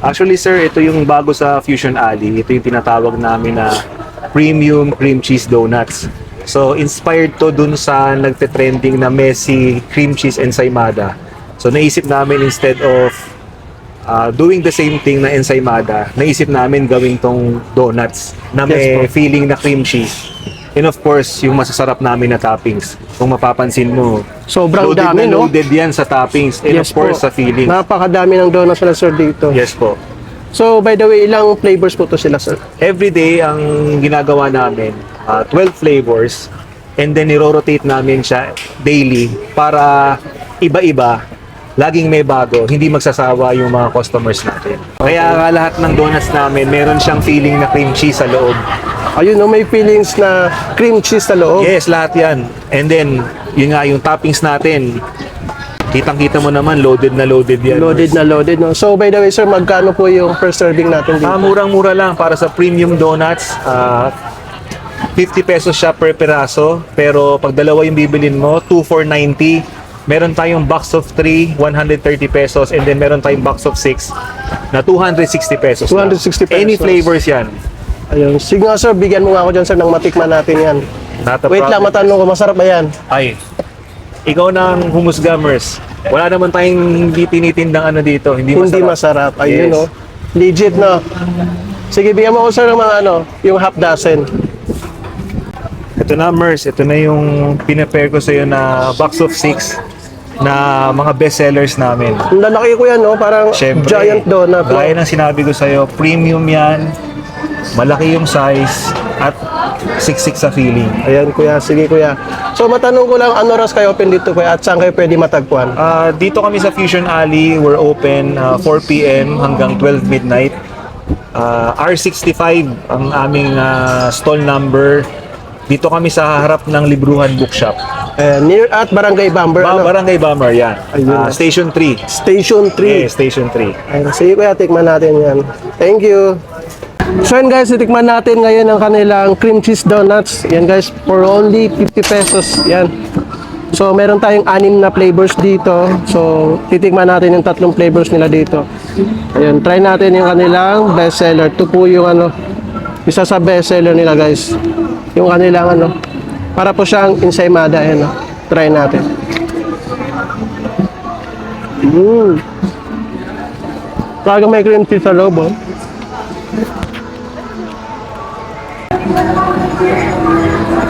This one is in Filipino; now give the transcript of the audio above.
Actually, sir, ito yung bago sa Fusion Alley. Ito yung tinatawag namin na premium cream cheese donuts. So, inspired to dun sa nagte-trending na messy cream cheese ensaymada. So, naisip namin instead of doing the same thing na ensaymada, naisip namin gawing tong donuts na may feeling na cream cheese. And of course, yung masasarap namin na toppings. Kung mapapansin mo, Sobrang loaded dami, na no? loaded yan sa toppings. And of course, sa feelings. Napakadami ng donuts na sir dito. Yes po. So, by the way, ilang flavors po to sila, sir? Every day, ang ginagawa namin, 12 flavors. And then, niro-rotate namin siya daily para iba-iba. Laging may bago, hindi magsasawa yung mga customers natin. Kaya nga lahat ng donuts namin, meron siyang feeling na cream cheese sa loob. Ayun, no, may feelings na cream cheese sa loob. Yes, lahat yan. And then, yun nga, yung toppings natin, kitang-kita mo naman, loaded na loaded yan. Loaded na loaded, no? So, by the way, sir, magkano po yung first serving natin dito? Murang-mura lang para sa premium donuts. 50 pesos siya per peraso. Pero pag dalawa yung bibilin mo, 2 for 90. Meron tayong box of 3, 130 pesos. And then meron tayong box of 6 na 260 pesos. 260 pesos. Any flavors yan. Ayun. Sige nga, sir, bigyan mo nga ako dyan, sir, ng matikman natin yan. Not a Wait lang, problem. matanong ko, masarap ba yan? Ay, ikaw nang humusgamers. Wala naman tayong hindi tinitindang ano dito. Hindi Hindi masarap. masarap. Ayun, Yes. no? Legit, no? Sige, bigyan mo ako, sir, ng mga ano, yung half dozen. Ito na, Mers. Ito na yung pinapare ko sa'yo na box of 6 na mga bestsellers namin. Ang lalaki ko yan, no? Parang Siyempre, giant donut. No? gaya ng sinabi ko sa'yo, premium yan, malaki yung size, at siksik sa feeling. Ayan, kuya. Sige, kuya. So, matanong ko lang, ano oras kayo open dito, kuya? At saan kayo pwede matagpuan? Dito kami sa Fusion Alley, we're open 4 p.m. hanggang 12 midnight. R65 ang aming stall number. Dito kami sa harap ng Libruhan Bookshop. Near at Barangay Bamber, ano? Barangay Bamar, yan. Ayun. Station 3. Station 3. Station 3. Ayun, sige kuya, tikman natin yan. Thank you. So yan guys, titikman natin ngayon ang kanilang cream cheese donuts. Yan guys, for only 50 pesos. Yan. So meron tayong 6 na flavors dito. So titikman natin yung 3 flavors nila dito. Ayun, try natin yung kanilang bestseller. Ito po yung ano, isa sa bestseller nila guys. Yung kanilang ano, para po siyang ensaymada. Ayan, no? Try natin. Talagang may cream cheese sa loob, oh.